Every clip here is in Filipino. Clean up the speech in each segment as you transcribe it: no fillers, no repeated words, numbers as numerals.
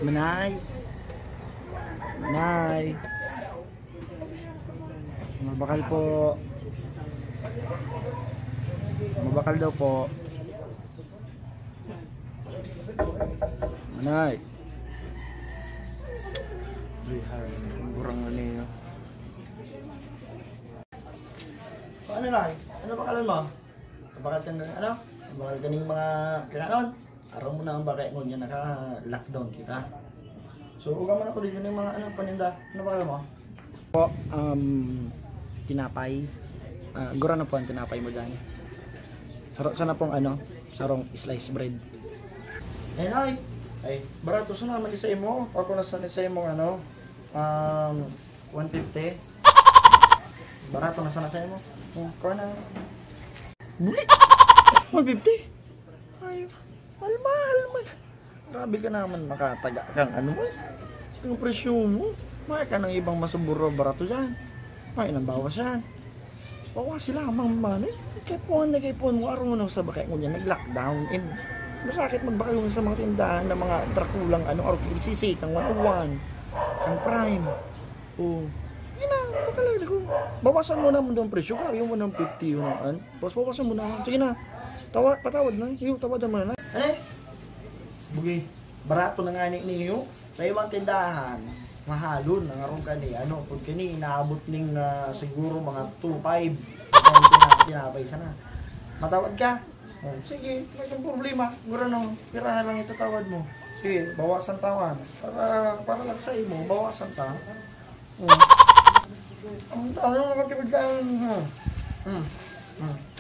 Manay. Manay. Mabakal po. Mabakal daw po. Manay. Burang ano yun. Ano na? Ano bakalan mo? Bakal ka na ano? Bakal ka ng mga kinanon? Araw mo na ang bakay mo niya naka-lockdown kita. So, uga mo na po dito ng mga ano paninda. Ano bakalan mo? Po, tinapay. Gura na po ang tinapay mo dyan. Sana pong ano? Sarong slice bread. Ay, barato sa naman isay mo. Ako na sa isay mo ano? 150. Barato na sana sa'yo mo. Kuha na. Bulit! 150? Ay, mahal. Grabe ka naman makataga kang ano mo. Yung presyo mo. May ka ng ibang masuburo barato dyan. May nang bawas yan. Bawas sila amang mano. Kay po mo araw mo nang sa bakay mo niya nag-lockdown. And masakit magbakay mo sa mga tindahan ng mga trakulang ano araw PCC kang 101 kang Prime. Oh. Bakalala ko. Bawasan mo naman doon presyo. Grabe mo ng 50 yun ang. Bawasan mo naman. Sige na. Patawad na. Yung tawadan mo na. Ano? Bugi. Barato na nga niyo. Sa ibang tindahan. Mahalon. Nangarong ka ni. Ano. Pag kini inaabot ning siguro mga 2-5. Tinapay sana. Matawad ka. Oh, sige. May problema. Gura nung pira na lang itatawad mo. Sige. Bawasan tawad. Para lang sa imo. Bawasan ta. Ang tawag mo kapag lang.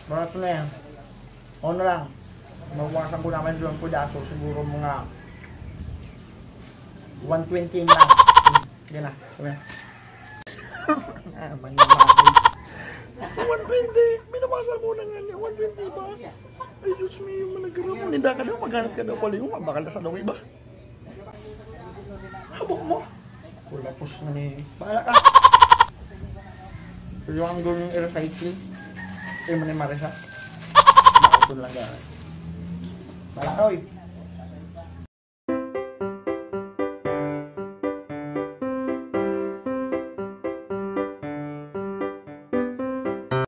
Barato na yan. O na lang. Mawasan ko naman doon po daso. Siguro mga 120 lang. Yan na. Sabi na. Manimagay. 120. Minawasan mo na nga niya. 120 ba? Ay Diyos mo yung managara mo. Ninda ka daw. Maghanap ka daw pala yung mabakal na sa daw iba. Habok mo. Kulapos na ni. Bahala ka. Pero yung gawin yung recycling, manimari siya. Nakatun lang gano'n. Bala, oy!